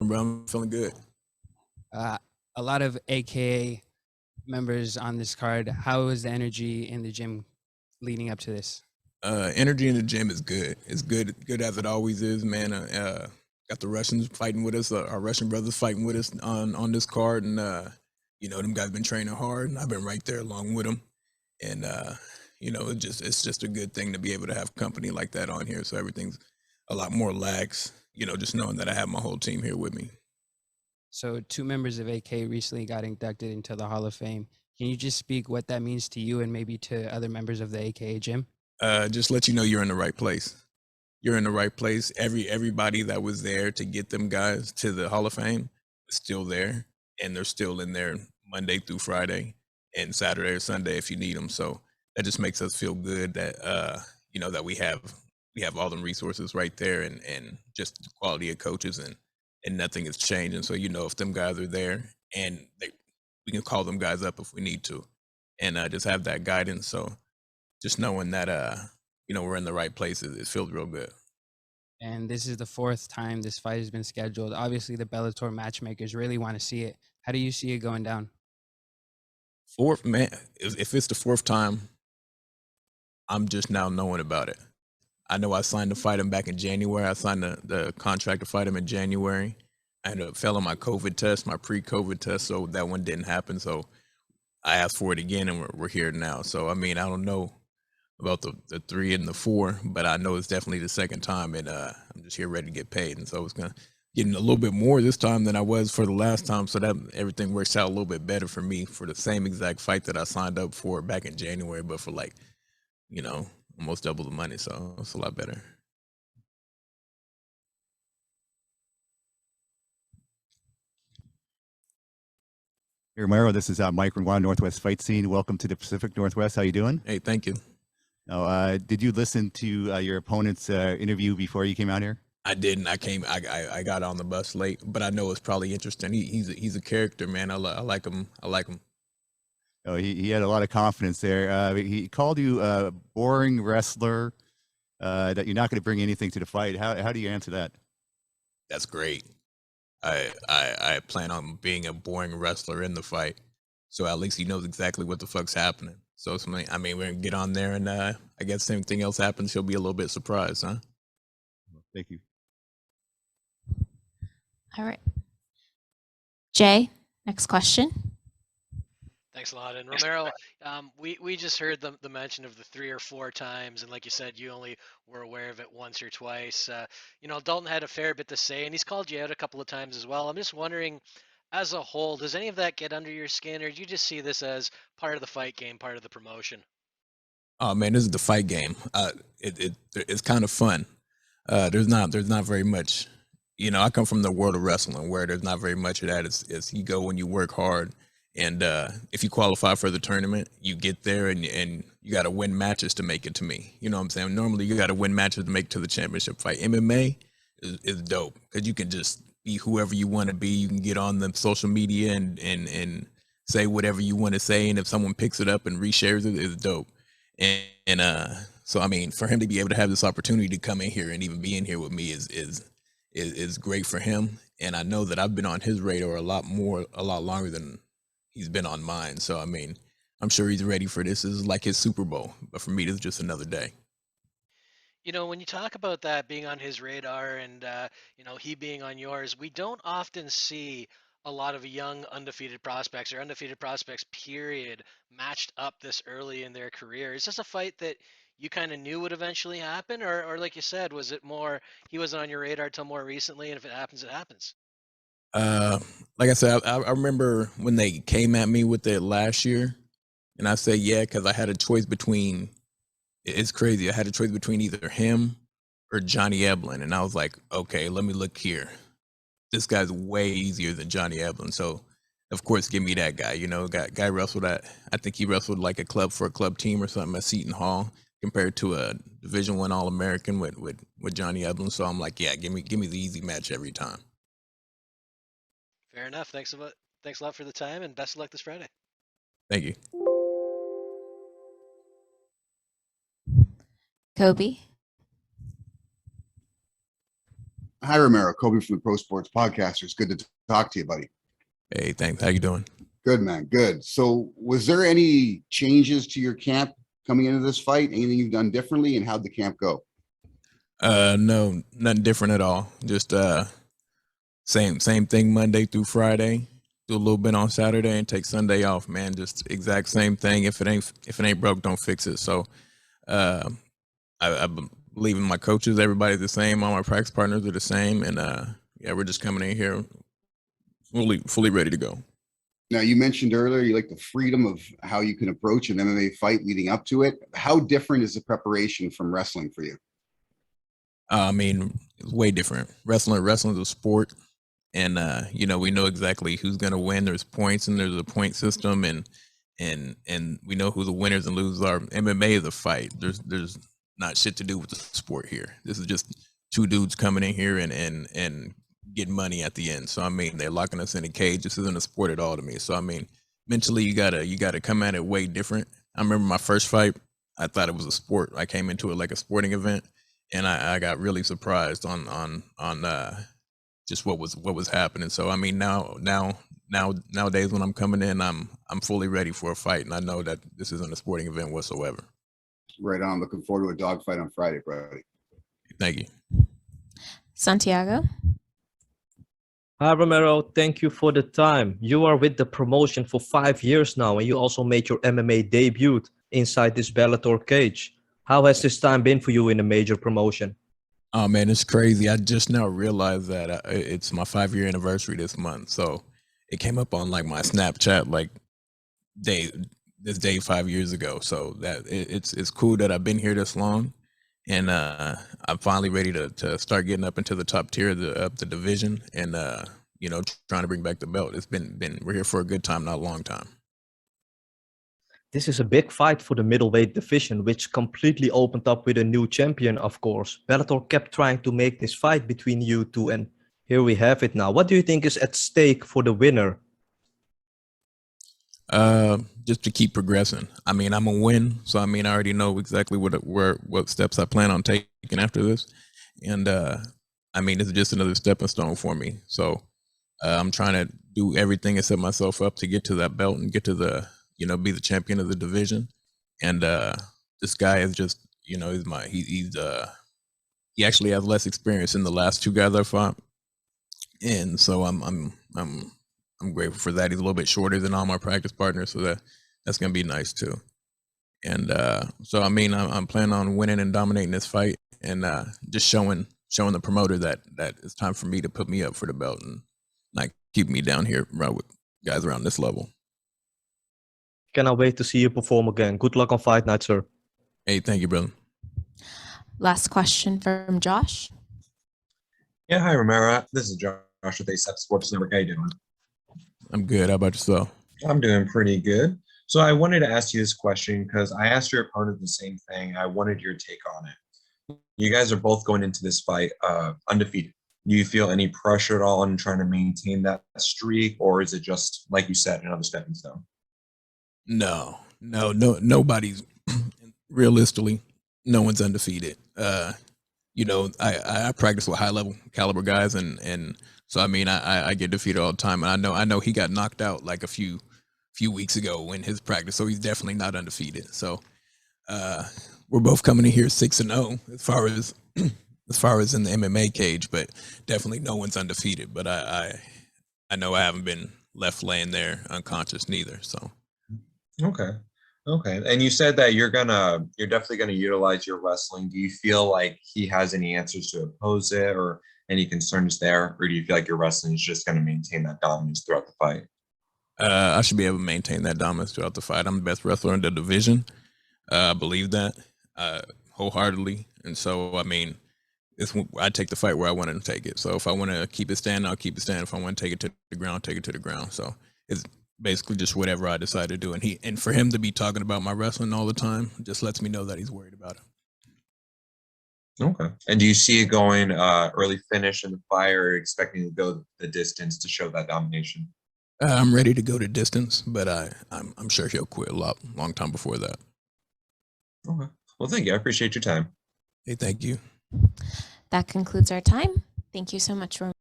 Bro, I'm feeling good. Uh, a lot of AKA members on this card. How was the energy in the gym leading up to this? Energy in the gym is good. It's good as it always is, man. Got the Russians fighting with us. Our Russian brothers fighting with us on this card, and them guys been training hard, and I've been right there along with them. And it's just a good thing to be able to have company like that on here. So everything's a lot more lax. Just knowing that I have my whole team here with me. So, two members of AK recently got inducted into the Hall of Fame. Can you just speak what that means to you and maybe to other members of the AKA gym? Just let you know you're in the right place. You're in the right place. Everybody that was there to get them guys to the Hall of Fame is still there, and they're still in there Monday through Friday and Saturday or Sunday if you need them. So that just makes us feel good that that we have all the resources right there, and just the quality of coaches, and nothing has changed. And so if them guys are there, and we can call them guys up if we need to, and just have that guidance. So just knowing that we're in the right places, it feels real good. And this is the fourth time this fight has been scheduled. Obviously, the Bellator matchmakers really want to see it. How do you see it going down? Fourth, man, if it's the fourth time, I'm just now knowing about it. I know I signed to fight him back in January. I signed the contract to fight him in January. I ended up failing my COVID test, my pre-COVID test, so that one didn't happen. So I asked for it again, and we're here now. So I mean, I don't know about the 3 and the 4, but I know it's definitely the second time, and I'm just here ready to get paid. And so it's gonna getting a little bit more this time than I was for the last time, so that everything works out a little bit better for me for the same exact fight that I signed up for back in January, but for almost double the money. So it's a lot better. Hey, Romero, this is Mike from Northwest Fight Scene. Welcome to the Pacific Northwest. How you doing? Hey, thank you. Now, did you listen to your opponent's interview before you came out here? I didn't. I got on the bus late, but I know it's probably interesting. He's a character, man. I like him. I like him. Oh, he had a lot of confidence there. He called you a boring wrestler, that you're not going to bring anything to the fight. How do you answer that? That's great. I plan on being a boring wrestler in the fight, so at least he knows exactly what the fuck's happening. So we're gonna get on there, and I guess if anything else happens, he'll be a little bit surprised, huh? Thank you. All right. Jay, next question. Thanks a lot. And Romero, we just heard the mention of the 3 or 4 times, and like you said, you only were aware of it once or twice. Dalton had a fair bit to say, and he's called you out a couple of times as well. I'm just wondering, as a whole, does any of that get under your skin, or do you just see this as part of the fight game, part of the promotion? Oh man, this is the fight game. It's kind of fun. There's not very much. I come from the world of wrestling where there's not very much of that. It's you go when you work hard, and if you qualify for the tournament, you get there, and you got to win matches to make it to me. You know what I'm saying? Normally, you got to win matches to make it to the championship fight. MMA is dope because you can just be whoever you want to be. You can get on the social media and say whatever you want to say, and if someone picks it up and reshares it, it's dope. And so I mean, for him to be able to have this opportunity to come in here and even be in here with me is great for him. And I know that I've been on his radar a lot longer than he's been on mine. So I mean, I'm sure he's ready for this. This is like his Super Bowl, but for me, this is just another day. When you talk about that being on his radar and he being on yours, we don't often see a lot of young undefeated prospects or undefeated prospects, period, matched up this early in their career. Is this a fight that you kind of knew would eventually happen, or like you said, was it more he wasn't on your radar till more recently, and if it happens, it happens? Like I said, I remember when they came at me with it last year, and I said yeah because I had a choice between. It's crazy. I had a choice between either him or Johnny Eblin, and I was like, okay, let me look here. This guy's way easier than Johnny Eblin, so of course, give me that guy. Guy wrestled at. I think he wrestled like a club team or something at Seton Hall, compared to a Division I All-American with Johnny Eblin. So I'm like, yeah, give me the easy match every time. Fair enough. Thanks a lot for the time, and best of luck this Friday. Thank you. Kobe. Hi, Romero. Kobe from the Pro Sports Podcasters. Good to talk to you, buddy. Hey, thanks. How you doing? Good, man. Good. So was there any changes to your camp coming into this fight? Anything you've done differently, and how'd the camp go? No, nothing different at all. Just same thing Monday through Friday. Do a little bit on Saturday and take Sunday off, man. Just exact same thing. If it ain't broke, don't fix it. So I believe in my coaches, everybody's the same, all my practice partners are the same, and yeah, we're just coming in here fully ready to go. Now, you mentioned earlier you like the freedom of how you can approach an MMA fight leading up to it. How different is the preparation from wrestling for you? I mean, it's way different. Wrestling's a sport, and you know, we know exactly who's gonna win. There's points, and there's a point system, and we know who the winners and losers are. MMA is a fight. There's not shit to do with the sport here. This is just two dudes coming in here and getting money at the end. So I mean, they're locking us in a cage. This isn't a sport at all to me. So I mean, mentally, you gotta come at it way different. I remember my first fight. I thought it was a sport. I came into it like a sporting event, and I got really surprised on just what was happening. So I mean, nowadays when I'm coming in, I'm fully ready for a fight, and I know that this isn't a sporting event whatsoever. Right on. Looking forward to a dogfight on Friday, buddy. Thank you. Santiago. Hi, Romero. Thank you for the time. You are with the promotion for 5 years now, and you also made your MMA debut inside this Bellator cage. How has this time been for you in a major promotion? Oh man, it's crazy. I just now realized that it's my 5-year anniversary this month. So it came up on like my Snapchat like this day 5 years ago. So that it's cool that I've been here this long, and I'm finally ready to start getting up into the top tier of the division, and you know, trying to bring back the belt. It's been we're here for a good time, not a long time. This is a big fight for the middleweight division, which completely opened up with a new champion, of course. Bellator kept trying to make this fight between you two, and here we have it now. What do you think is at stake for the winner? Just to keep progressing. I mean, I'm a win, so I mean, I already know exactly what steps I plan on taking after this, and I mean, it's just another stepping stone for me. So I'm trying to do everything and set myself up to get to that belt and get to the, you know, be the champion of the division. And this guy is just, you know, he actually has less experience than the last two guys I fought, and so I'm grateful for that. He's a little bit shorter than all my practice partners, so that's gonna be nice too. And so I mean, I'm planning on winning and dominating this fight, and just showing the promoter that it's time for me to put me up for the belt and not keep me down here around with guys around this level. Cannot wait to see you perform again. Good luck on fight night, sir. Hey, thank you, brother. Last question from Josh. Yeah, hi, Romero. This is Josh with ASAP Sports Network. How you doing? I'm good. How about yourself? I'm doing pretty good. So I wanted to ask you this question because I asked your opponent the same thing. I wanted your take on it. You guys are both going into this fight undefeated. Do you feel any pressure at all in trying to maintain that streak, or is it just, like you said, another stepping stone? No, nobody's realistically, no one's undefeated. You know, I practice with high level caliber guys, and so I mean, I get defeated all the time, and I know he got knocked out like a few weeks ago in his practice, so he's definitely not undefeated. So we're both coming in here 6-0 as far as in the MMA cage, but definitely no one's undefeated. But I know I haven't been left laying there unconscious neither. So Okay. And you said that you're definitely gonna utilize your wrestling. Do you feel like he has any answers to oppose it, or any concerns there, or do you feel like your wrestling is just gonna maintain that dominance throughout the fight? I should be able to maintain that dominance throughout the fight. I'm the best wrestler in the division. I believe that wholeheartedly, and so I mean, I take the fight where I want to take it. So if I want to keep it standing, I'll keep it standing. If I want to take it to the ground, I'll take it to the ground. So it's basically just whatever I decide to do. And for him to be talking about my wrestling all the time just lets me know that he's worried about it. Okay. And do you see it going early finish in the fight, or expecting to go the distance to show that domination? I'm ready to go to distance, but I'm sure he'll quit long time before that. Okay. Well, thank you. I appreciate your time. Hey, thank you. That concludes our time. Thank you so much, Romero.